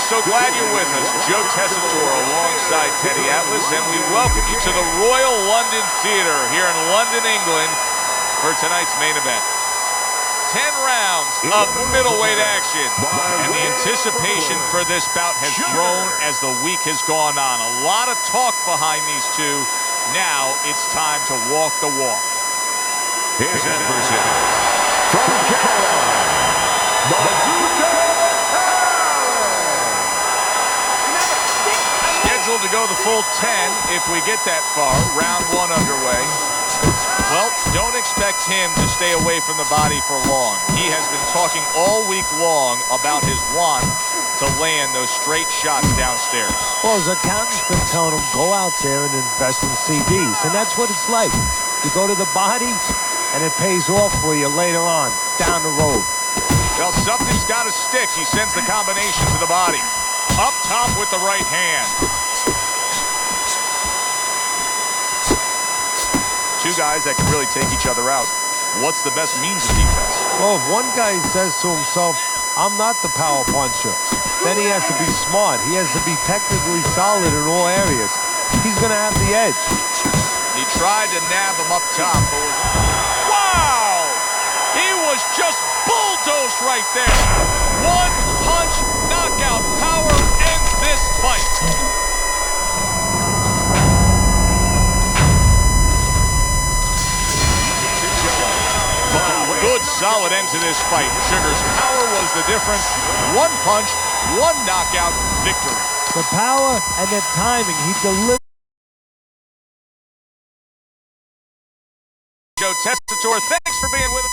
so glad you're with us. Joe Tessitore alongside Teddy Atlas, and we welcome you to the Royal London Theatre here in London, England for tonight's main event. 10 rounds of middleweight action, and the anticipation for this bout has grown as the week has gone on. A lot of talk behind these two. Now it's time to walk the walk. His adversary from Carolina, Bazooka. Scheduled to go the full 10 if we get that far. Round one underway. Well, don't expect him to stay away from the body for long. He has been talking all week long about his want to land those straight shots downstairs. Well, his accountant's been telling him, go out there and invest in CDs. And that's what it's like. You go to the body, and it pays off for you later on, down the road. Well, something's got to stick. He sends the combination to the body. Up top with the right hand. Two guys that can really take each other out. What's the best means of defense? Well, if one guy says to himself, I'm not the power puncher, then he has to be smart. He has to be technically solid in all areas. He's going to have the edge. He tried to nab him up top, but was... Wow! He was just bulldozed right there. One punch knockout power ends this fight. Good, solid end to this fight. Sugar's power was the difference. One punch, one knockout victory. The power and the timing, he delivered. Joe Tessitore, thanks for being with us.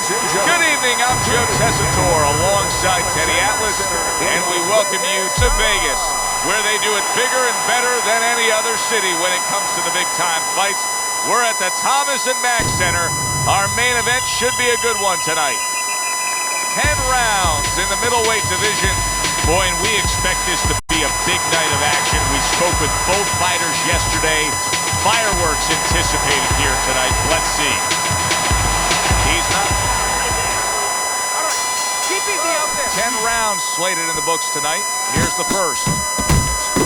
Good evening, I'm Joe Tessitore alongside Teddy Atlas, and we welcome you to Vegas, where they do it bigger and better than any other city when it comes to the big-time fights. We're at the Thomas & Mack Center. Our main event should be a good one tonight. 10 rounds in the middleweight division. Boy, and we expect this to be a big night of action. We spoke with both fighters yesterday. Fireworks anticipated here tonight. Let's see. He's not... 10 rounds slated in the books tonight. Here's the first.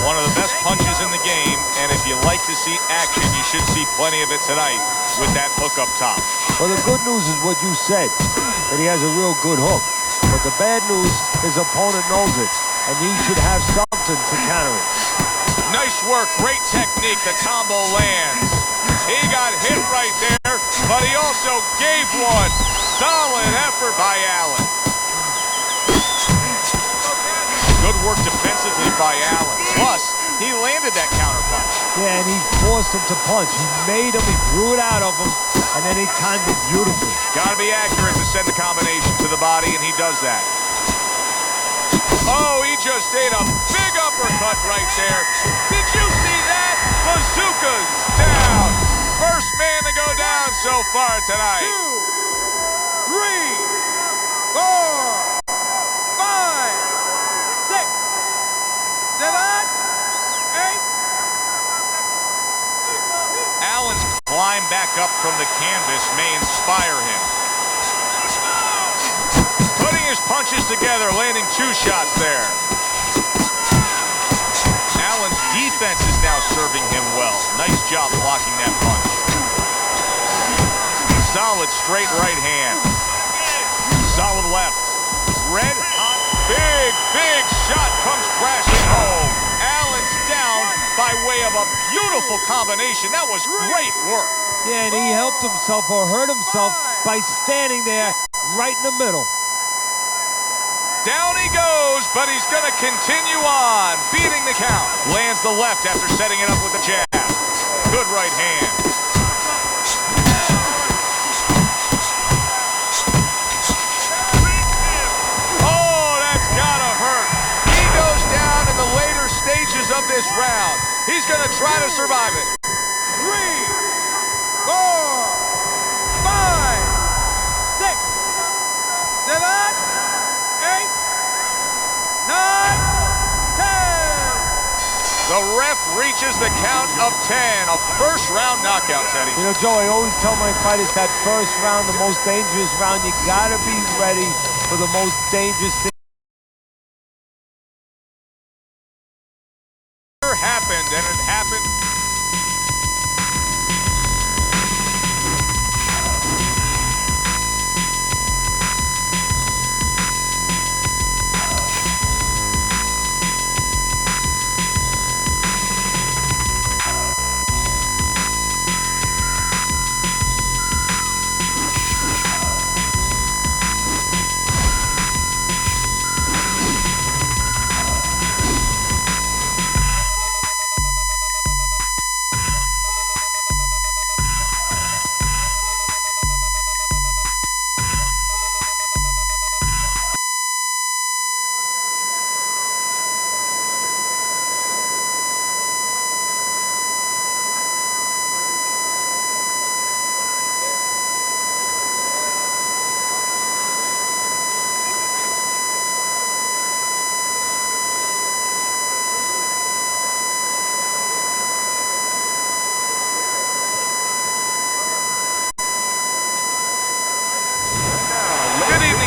One of the best punches in the game, and if you like to see action, you should see plenty of it tonight with that hook up top. Well, the good news is what you said, that he has a real good hook. But the bad news, his opponent knows it, and he should have something to counter it. Nice work, great technique, the combo lands. He got hit right there, but he also gave one. Solid effort by Allen. Good work defensively by Allen. Plus, he landed that counter punch. Yeah, and he forced him to punch. He made him, he drew it out of him, and then he timed it beautifully. Got to be accurate to send the combination to the body, and he does that. Oh, he just ate a big uppercut right there. Did you see that? Bazooka's down. First man to go down so far tonight. 2, 3, 4, 5, 6, together, landing 2 shots there. Allen's defense is now serving him well. Nice job blocking that punch. Solid straight right hand. Solid left. Red hot, big shot comes crashing home. Allen's down by way of a beautiful combination. That was great work. Yeah, and he helped himself or hurt himself by standing there right in the middle. Down he goes, but he's going to continue on, beating the count. Lands the left after setting it up with a jab. Good right hand. Oh, that's gotta hurt. He goes down in the later stages of this round. He's going to try to survive it. 3, 4, 5, 6, 7, 8, 9, 10. The ref reaches the count of 10. A first-round knockout, Teddy. You know, Joe, I always tell my fighters that first round, the most dangerous round, you gotta be ready for the most dangerous thing. Happened, and it happened.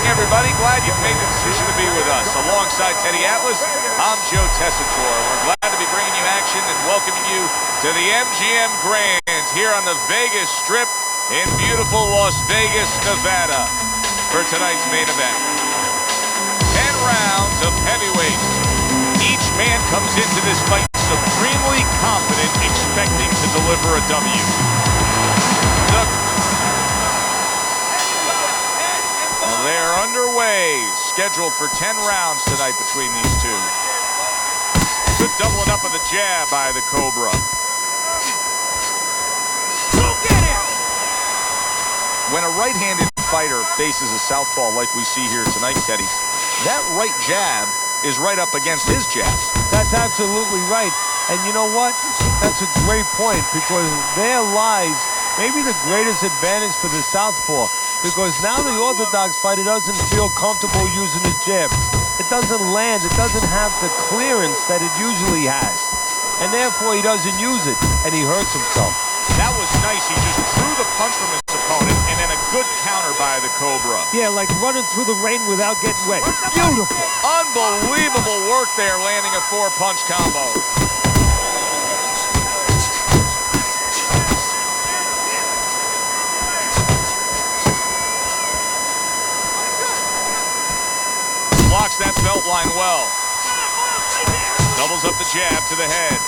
Everybody, glad you've made the decision to be with us. Alongside Teddy Atlas, I'm Joe Tessitore. We're glad to be bringing you action and welcoming you to the MGM Grand here on the Vegas Strip in beautiful Las Vegas, Nevada for tonight's main event. 10 rounds of heavyweight. Each man comes into this fight supremely confident, expecting to deliver a W. They're underway, scheduled for 10 rounds tonight between these two. Good doubling up of the jab by the Cobra. When a right-handed fighter faces a southpaw like we see here tonight, Teddy, that right jab is right up against his jab. That's absolutely right. And you know what? That's a great point, because there lies maybe the greatest advantage for the southpaw. Because now the orthodox fighter doesn't feel comfortable using his jab. It doesn't land, it doesn't have the clearance that it usually has. And therefore he doesn't use it, and he hurts himself. That was nice. He just drew the punch from his opponent, and then a good counter by the Cobra. Yeah, like running through the rain without getting wet. Beautiful. Unbelievable work there, landing a 4-punch combo. Blocks that belt line well. Doubles up the jab to the head.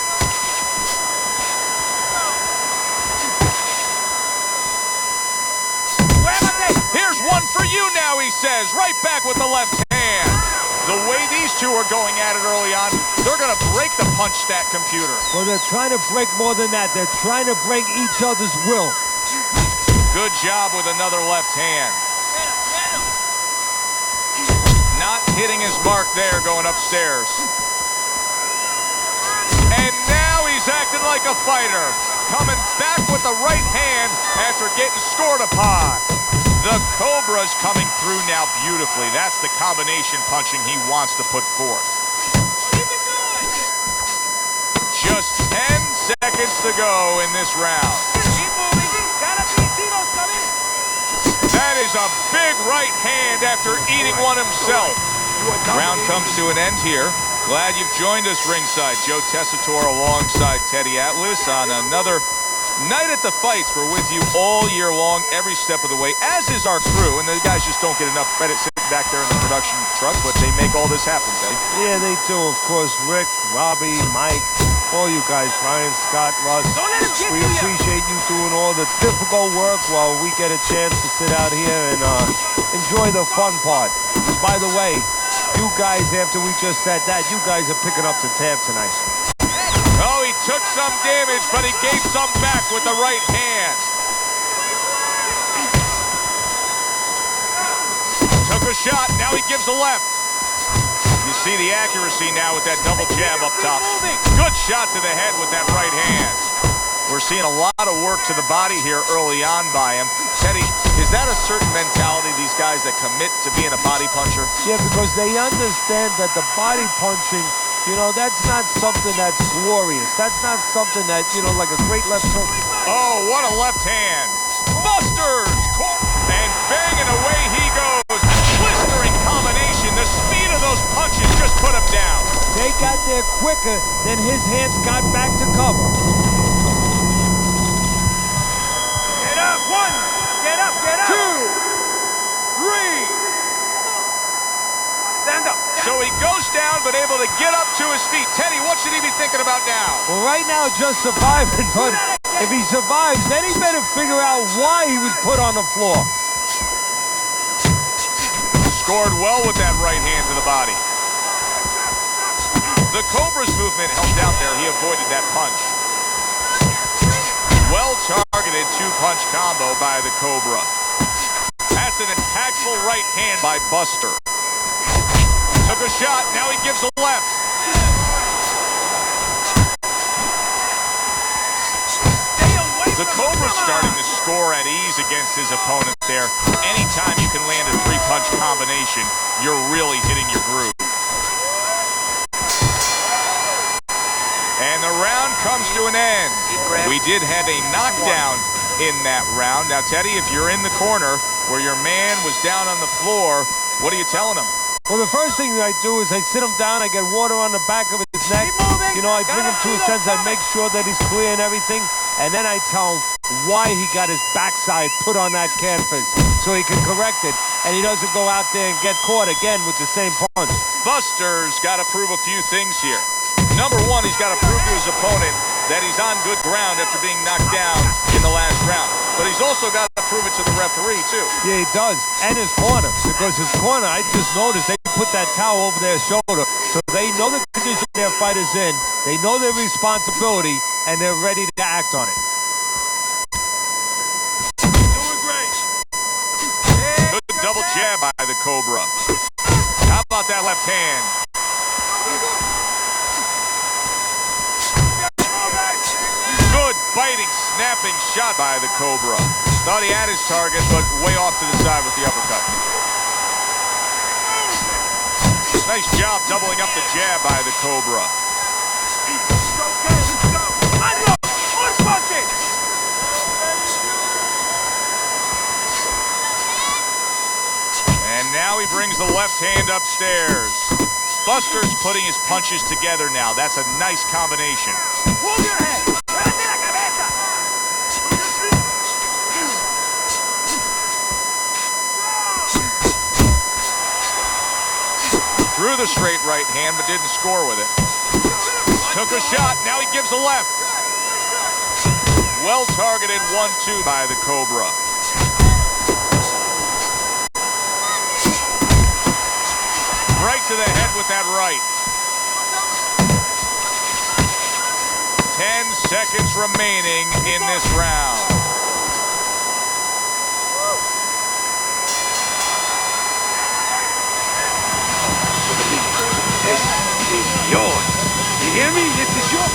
Here's one for you now, he says. Right back with the left hand. The way these two are going at it early on, they're going to break the punch stat computer. Well, they're trying to break more than that. They're trying to break each other's will. Good job with another left hand. Not hitting his mark there, going upstairs. And now he's acting like a fighter. Coming back with the right hand after getting scored upon. The Cobra's coming through now beautifully. That's the combination punching he wants to put forth. Just 10 seconds to go in this round. That is a big right hand after eating one himself. Round comes to an end here. Glad you've joined us ringside. Joe Tessitore alongside Teddy Atlas on another night at the fights. We're with you all year long, every step of the way, as is our crew. And the guys just don't get enough credit sitting back there in the production truck, but they make all this happen, Teddy. Yeah, they do. Of course, Rick, Robbie, Mike, all you guys, Brian, Scott, Russ. We appreciate you doing all the difficult work while we get a chance to sit out here and enjoy the fun part. And by the way, you guys, after we just said that, you guys are picking up the tab tonight. Oh, he took some damage, but he gave some back with the right hand. Took a shot, now he gives a left. You see the accuracy now with that double jab up top. Good shot to the head with that right hand. We're seeing a lot of work to the body here early on by him. Teddy, is that a certain mentality, these guys that commit to being a body puncher? Yeah, because they understand that the body punching, you know, that's not something that's glorious. That's not something that, you know, like a great left hook. Oh, what a left hand. Busters! And banging away he goes. Blistering combination. The speed of those punches just put him down. They got there quicker than his hands got back to cover. Get up! 1! Get up! 2! 3! Stand up! So he goes down, but able to get up to his feet. Teddy, what should he be thinking about now? Well, right now, just surviving, but if he survives, then he better figure out why he was put on the floor. Scored well with that right hand to the body. The Cobra's movement helped out there. He avoided that punch. Well-targeted two-punch combo by the Cobra. That's an impactful right hand by Buster. Took a shot, now he gives a left. The Cobra's starting to score at ease against his opponent there. Anytime you can land a three-punch combination, you're really hitting your groove. And the round comes to an end. We did have a knockdown in that round. Now, Teddy, if you're in the corner where your man was down on the floor, what are you telling him? Well, the first thing that I do is I sit him down, I get water on the back of his neck. You know, I bring him to a sense, I make sure that he's clear and everything, and then I tell him why he got his backside put on that canvas so he can correct it, and he doesn't go out there and get caught again with the same punch. Buster's got to prove a few things here. Number one, he's got to prove to his opponent that he's on good ground after being knocked down in the last round. But he's also got to prove it to the referee, too. Yeah, he does. And his corner. Because his corner, I just noticed, they put that towel over their shoulder. So they know the condition their fight is in. They know their responsibility, and they're ready to act on it. Doing great! Good double jab by the Cobra. How about that left hand? Good biting, snapping shot by the Cobra. Thought he had his target, but way off to the side with the uppercut. Nice job doubling up the jab by the Cobra. And now he brings the left hand upstairs. Buster's putting his punches together now. That's a nice combination. Hold your head! ¡Muévete la cabeza! Threw the straight right hand, but didn't score with it. Took a shot, now he gives a left. Well-targeted 1-2 by the Cobra. Right to the head with that right. 10 seconds remaining in this round. This is yours. You hear me? This is yours.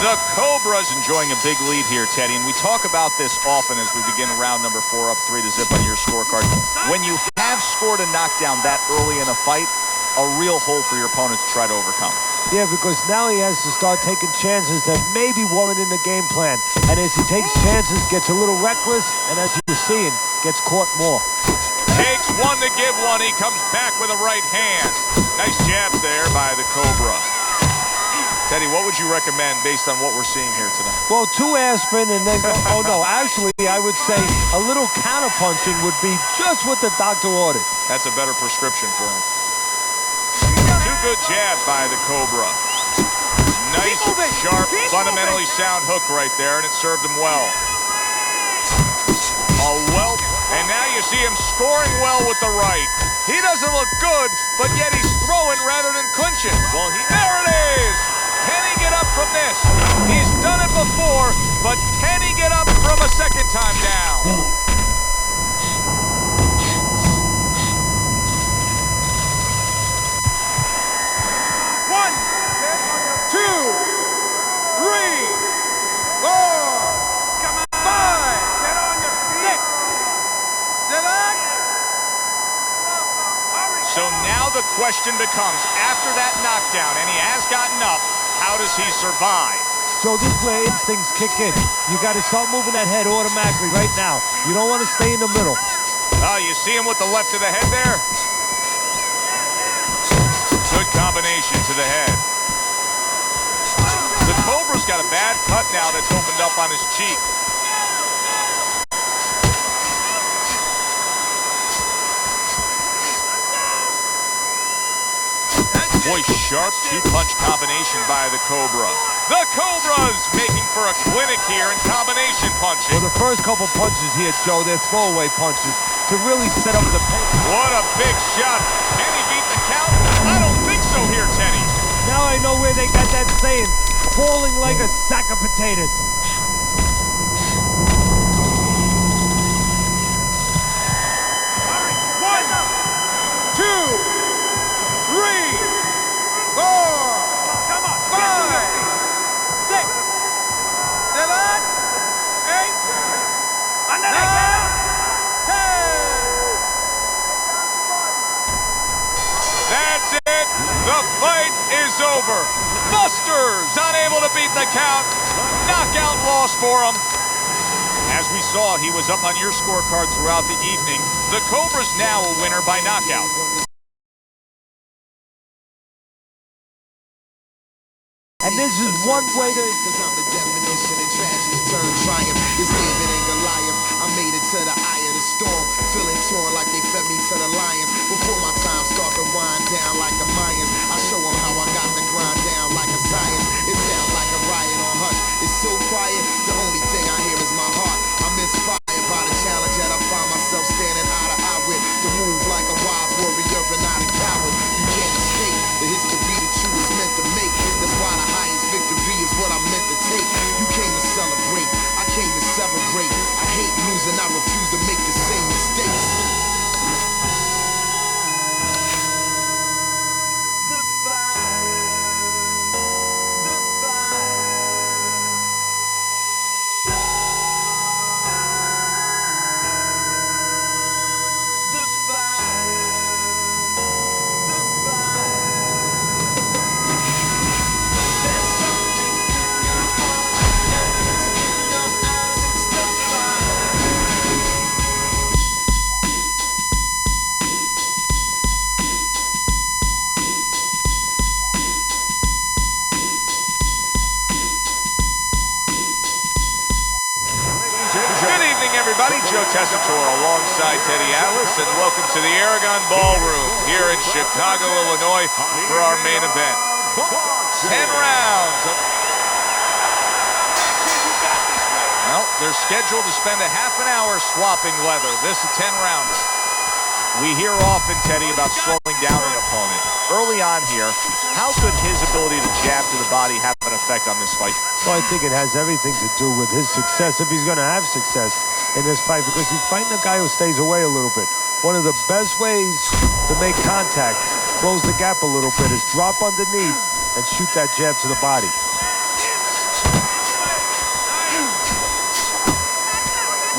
The Cobra's enjoying a big lead here, Teddy, and we talk about this often as we begin round number 4, up 3-0 on your scorecard. When you have scored a knockdown that early in a fight, a real hole for your opponent to try to overcome. Yeah, because now he has to start taking chances that maybe weren't in the game plan. And as he takes chances, gets a little reckless, and as you're seeing, gets caught more. Takes one to give one. He comes back with a right hand. Nice jabs there by the Cobra. Teddy, what would you recommend based on what we're seeing here tonight? Well, 2 aspirin and then go, oh no, actually I would say a little counterpunching would be just what the doctor ordered. That's a better prescription for him. 2 good jabs by the Cobra. Nice, sharp, fundamentally sound hook right there, and it served him well. And now you see him scoring well with the right. He doesn't look good, but yet he's throwing rather than clinching. Well, there it is! Can he get up from this? He's done it before, but can he get up from a second time down? One, 2, 3, 4, 5, 6, 7. So now the question becomes, after that knockdown, and he has gotten up, how does he survive? So this is where instincts kick in. You got to start moving that head automatically right now. You don't want to stay in the middle. Oh, you see him with the left of the head there? Good combination to the head. The Cobra's got a bad cut now that's opened up on his cheek. Boy, sharp 2-punch combination by the Cobra. The Cobra's making for a clinic here in combination punching. Well, the first couple punches here, Joe, they're throwaway punches to really set up the pace. What a big shot. Can he beat the count? I don't think so here, Teddy. Now I know where they got that saying, falling like a sack of potatoes. One, 2, 3, 4, 5, 6, 7, 8, 9, 10. That's it. The fight is over. Buster's unable to beat the count. Knockout loss for him. As we saw, he was up on your scorecard throughout the evening. The Cobra's now a winner by knockout. And this is one way to... Cause I'm the definition of tragedy turned triumph. It's David and Goliath. I made it to the eye of the storm, feeling torn like they fed me to the lions. Before my time start to wind down like the Mayans, I show them how I got to grind down like a science. It sounds like a riot on hush. It's so quiet, the only thing I hear is my heart. I'm inspired by the challenge that I find myself standing eye to eye with. To move like a wise warrior and not a coward. You can't escape the history that you was meant to make. That's why the highest victory is what I'm meant to take. You came to celebrate, I came to celebrate. I hate losing, I refuse to make the same mistakes. The fire, the fire. The fire, the fire. There's something in your heart, and it's in your eyes, it's the fire. Good evening, everybody. Joe Tessitore alongside Teddy Atlas, and welcome to the Aragon Ballroom here in Chicago, Illinois, for our main event. 10 rounds. Well, they're scheduled to spend a half an hour swapping leather. This is a 10-rounder. We hear often, Teddy, about slowing down an opponent. Early on here, how could his ability to jab to the body have an effect on this fight? Well, I think it has everything to do with his success, if he's going to have success in this fight, because he's fighting a guy who stays away a little bit. One of the best ways to make contact, close the gap a little bit, is drop underneath and shoot that jab to the body.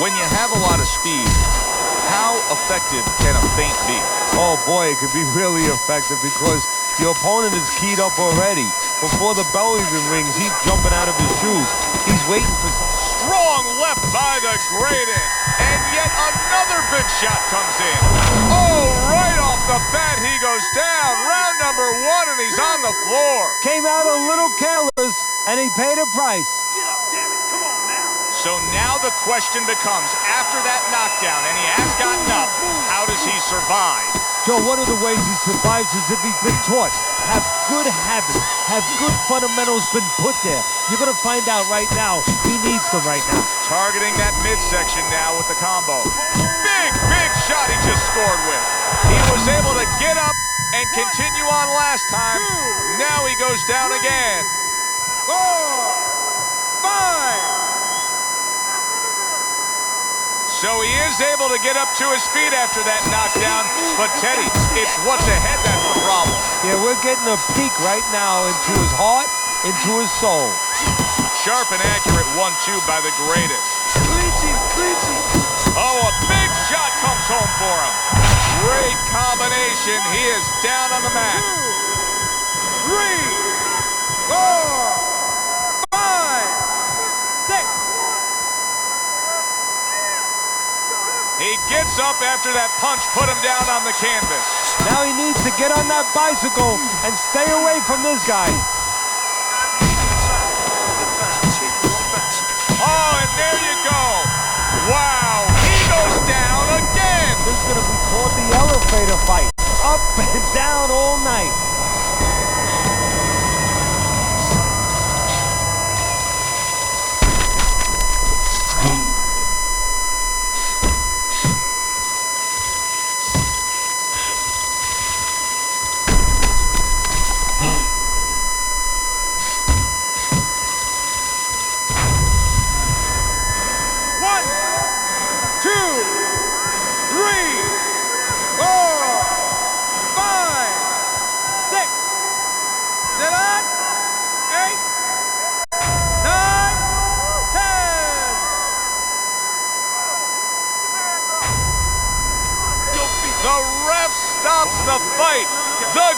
When you have a lot of speed, how effective can a feint be? Oh boy, it could be really effective because your opponent is keyed up already. Before the bell even rings, he's jumping out of his shoes. He's waiting for some strong left by the greatest. And yet yet another big shot comes in. Oh, right off the bat, he goes down. Round number 1, and he's on the floor. Came out a little careless, and he paid a price. Get up, damn it. Come on now. So now the question becomes, after that knockdown, and he has gotten up, how does he survive? Joe, one of the ways he survives is if he's been taught. Have good habits, have good fundamentals been put there. You're going to find out right now he needs them right now. Targeting that midsection now with the combo. Big shot he just scored with. He was able to get up and continue on last time. Now he goes down again. 4, 5. So he is able to get up to his feet after that knockdown, but Teddy, it's what's ahead that's the problem. Yeah, we're getting a peek right now into his heart, into his soul. Sharp and accurate 1-2 by the greatest. Clinching. Oh, a big shot comes home for him. Great combination. He is down on the mat. 2, 3, 4, 5, 6. He gets up after that punch put him down on the canvas. Now he needs to get on that bicycle and stay away from this guy. Oh, and there you go. Wow, he goes down again. This is going to be called the elevator fight. Up and down all night. The ref stops the fight. The